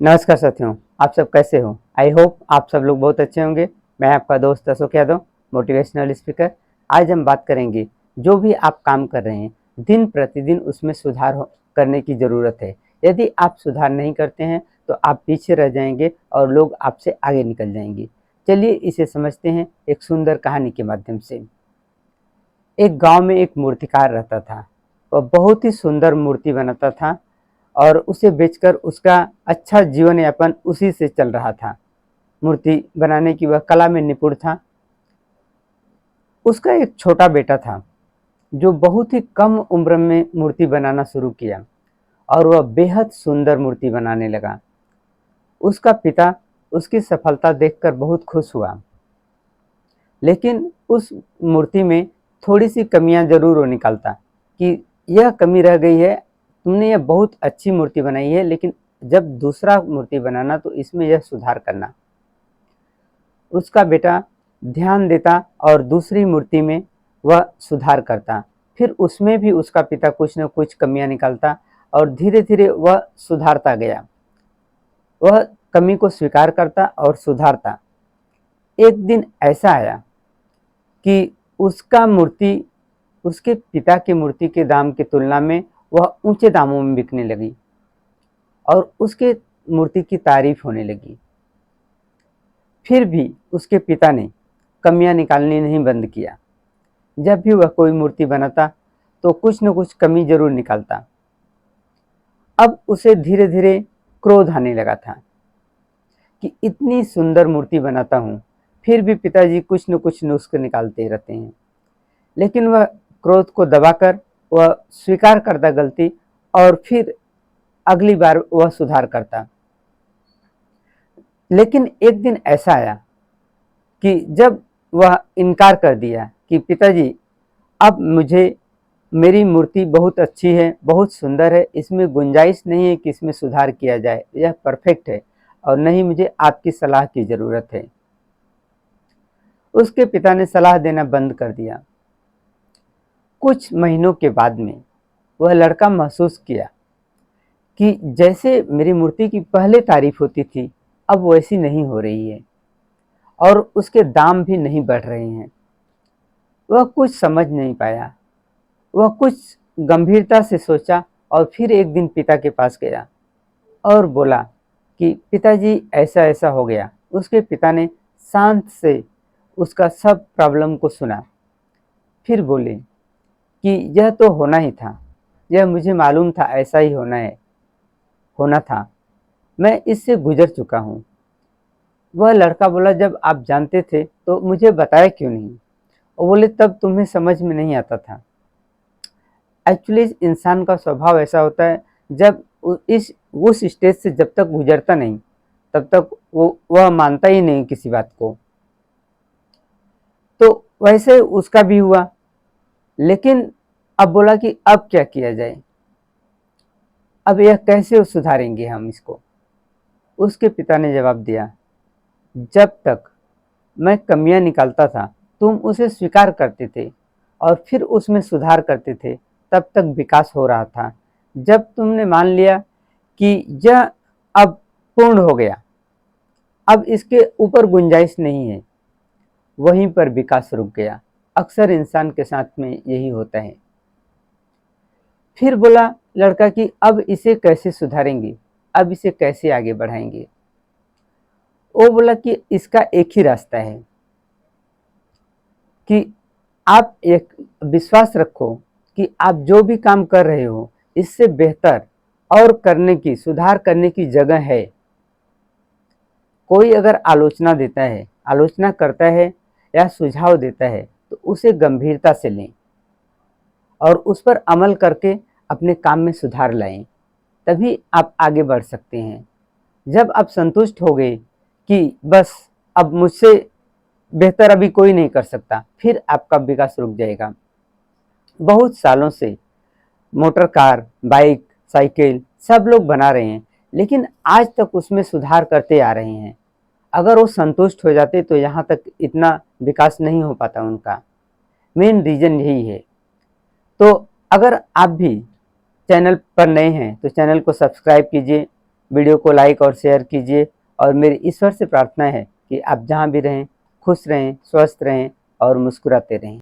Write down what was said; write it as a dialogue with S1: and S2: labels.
S1: नमस्कार साथियों, आप सब कैसे हो? आई होप आप सब लोग बहुत अच्छे होंगे। मैं आपका दोस्त अशोक यादव, मोटिवेशनल स्पीकर। आज हम बात करेंगे, जो भी आप काम कर रहे हैं दिन प्रतिदिन उसमें करने की ज़रूरत है। यदि आप सुधार नहीं करते हैं तो आप पीछे रह जाएंगे और लोग आपसे आगे निकल जाएंगे। चलिए इसे समझते हैं एक सुंदर कहानी के माध्यम से। एक गांव में एक मूर्तिकार रहता था। वह बहुत ही सुंदर मूर्ति बनाता था और उसे बेचकर उसका अच्छा जीवन यापन उसी से चल रहा था। मूर्ति बनाने की वह कला में निपुण था। उसका एक छोटा बेटा था जो बहुत ही कम उम्र में मूर्ति बनाना शुरू किया और वह बेहद सुंदर मूर्ति बनाने लगा। उसका पिता उसकी सफलता देखकर बहुत खुश हुआ, लेकिन उस मूर्ति में थोड़ी सी कमियां जरूर वो निकालता कि यह कमी रह गई है, तुमने यह बहुत अच्छी मूर्ति बनाई है, लेकिन जब दूसरा मूर्ति बनाना तो इसमें यह सुधार करना। उसका बेटा ध्यान देता और दूसरी मूर्ति में वह सुधार करता। फिर उसमें भी उसका पिता कुछ न कुछ कमियां निकालता और धीरे धीरे वह सुधारता गया। वह कमी को स्वीकार करता और सुधारता। एक दिन ऐसा आया कि उसका मूर्ति उसके पिता की मूर्ति के दाम की तुलना में वह ऊंचे दामों में बिकने लगी और उसके मूर्ति की तारीफ होने लगी। फिर भी उसके पिता ने कमियां निकालनी नहीं बंद किया। जब भी वह कोई मूर्ति बनाता तो कुछ न कुछ कमी जरूर निकालता। अब उसे धीरे धीरे क्रोध आने लगा था कि इतनी सुंदर मूर्ति बनाता हूँ, फिर भी पिताजी कुछ न कुछ नुस्ख निकालते रहते हैं। लेकिन वह क्रोध को दबाकर वह स्वीकार करता गलती और फिर अगली बार वह सुधार करता। लेकिन एक दिन ऐसा आया कि जब वह इनकार कर दिया कि पिताजी, अब मुझे मेरी मूर्ति बहुत अच्छी है, बहुत सुंदर है, इसमें गुंजाइश नहीं है कि इसमें सुधार किया जाए, यह परफेक्ट है और नहीं मुझे आपकी सलाह की ज़रूरत है। उसके पिता ने सलाह देना बंद कर दिया। कुछ महीनों के बाद में वह लड़का महसूस किया कि जैसे मेरी मूर्ति की पहले तारीफ होती थी, अब वैसी नहीं हो रही है और उसके दाम भी नहीं बढ़ रहे हैं। वह कुछ समझ नहीं पाया। वह कुछ गंभीरता से सोचा और फिर एक दिन पिता के पास गया और बोला कि पिताजी ऐसा ऐसा हो गया। उसके पिता ने शांत से उसका सब प्रॉब्लम को सुना। फिर बोले कि यह तो होना ही था, यह मुझे मालूम था, ऐसा ही होना था, मैं इससे गुजर चुका हूँ। वह लड़का बोला, जब आप जानते थे तो मुझे बताया क्यों नहीं? वो बोले, तब तुम्हें समझ में नहीं आता था। एक्चुअली इंसान का स्वभाव ऐसा होता है, जब इस उस स्टेज से जब तक गुजरता नहीं तब तक वह मानता ही नहीं किसी बात को। तो वैसे उसका भी हुआ। लेकिन अब बोला कि अब क्या किया जाए, अब यह कैसे सुधारेंगे हम इसको? उसके पिता ने जवाब दिया, जब तक मैं कमियां निकालता था तुम उसे स्वीकार करते थे और फिर उसमें सुधार करते थे, तब तक विकास हो रहा था। जब तुमने मान लिया कि यह अब पूर्ण हो गया, अब इसके ऊपर गुंजाइश नहीं है, वहीं पर विकास रुक गया। अक्सर इंसान के साथ में यही होता है। फिर बोला लड़का कि अब इसे कैसे सुधारेंगे, अब इसे कैसे आगे बढ़ाएंगे? वो बोला कि इसका एक ही रास्ता है कि आप एक विश्वास रखो कि आप जो भी काम कर रहे हो इससे बेहतर और करने की, सुधार करने की जगह है। कोई अगर आलोचना देता है, आलोचना करता है या सुझाव देता है तो उसे गंभीरता से लें और उस पर अमल करके अपने काम में सुधार लाएं, तभी आप आगे बढ़ सकते हैं। जब आप संतुष्ट हो गए कि बस अब मुझसे बेहतर अभी कोई नहीं कर सकता, फिर आपका विकास रुक जाएगा। बहुत सालों से मोटर कार, बाइक, साइकिल सब लोग बना रहे हैं, लेकिन आज तक उसमें सुधार करते आ रहे हैं। अगर वो संतुष्ट हो जाते तो यहाँ तक इतना विकास नहीं हो पाता उनका। मेन रीज़न यही है। तो अगर आप भी चैनल पर नए हैं तो चैनल को सब्सक्राइब कीजिए, वीडियो को लाइक और शेयर कीजिए और मेरी ईश्वर से प्रार्थना है कि आप जहाँ भी रहें खुश रहें, स्वस्थ रहें और मुस्कुराते रहें।